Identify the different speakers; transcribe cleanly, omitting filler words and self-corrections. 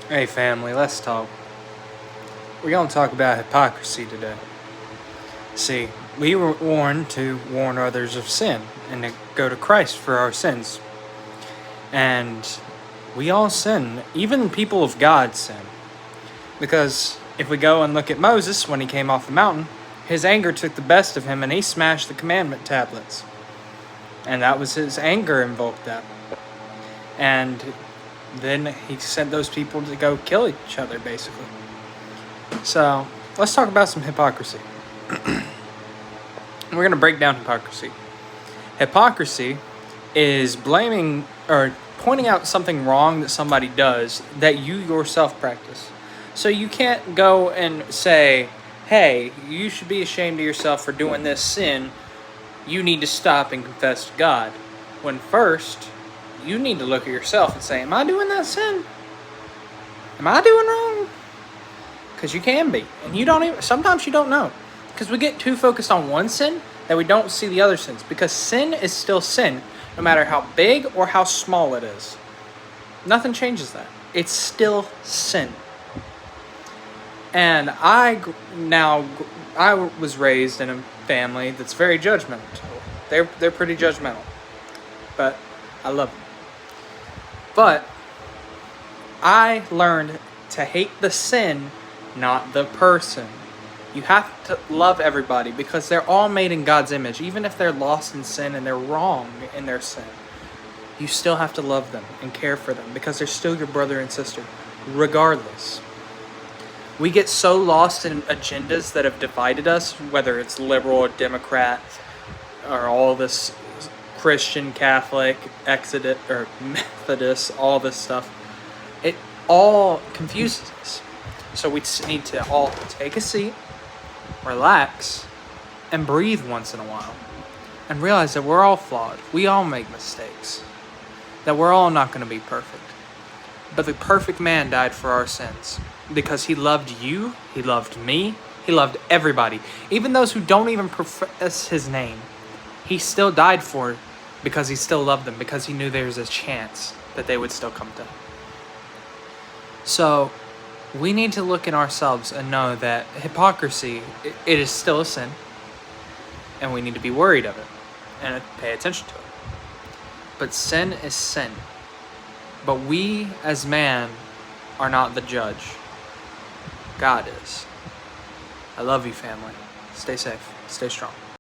Speaker 1: Hey family, let's talk. We're going to talk about hypocrisy today. See, we were warned to warn others of sin and to go to Christ for our sins. And we all sin. Even people of God sin. Because if we go and look at Moses when he came off the mountain, his anger took the best of him and he smashed the commandment tablets. And that was his anger invoked that. And then he sent those people to go kill each other, basically. So, let's talk about some hypocrisy. We're going to break down hypocrisy. Hypocrisy is blaming or pointing out something wrong that somebody does that you yourself practice. So you can't go and say, hey, you should be ashamed of yourself for doing this sin. You need to stop and confess to God. When first, you need to look at yourself and say, am I doing that sin? Am I doing wrong? Because you can be. And you don't even, sometimes you don't know. Because we get too focused on one sin that we don't see the other sins. Because sin is still sin, no matter how big or how small it is. Nothing changes that. It's still sin. And I was raised in a family that's very judgmental. They're pretty judgmental. But I love them. But I learned to hate the sin, not the person. You have to love everybody because they're all made in God's image. Even if they're lost in sin and they're wrong in their sin, you still have to love them and care for them because they're still your brother and sister, regardless. We get so lost in agendas that have divided us, whether it's liberal or Democrat or all this Christian, Catholic, Exodus or Methodist, all this stuff. It all confuses us. So we need to all take a seat, relax, and breathe once in a while. And realize that we're all flawed. We all make mistakes. That we're all not going to be perfect. But the perfect man died for our sins. Because he loved you, he loved me, he loved everybody. Even those who don't even profess his name. He still died for it because he still loved them. Because he knew there was a chance that they would still come to him. So, we need to look in ourselves and know that hypocrisy, it is still a sin. And we need to be worried of it. And pay attention to it. But sin is sin. But we, as man, are not the judge. God is. I love you, family. Stay safe. Stay strong.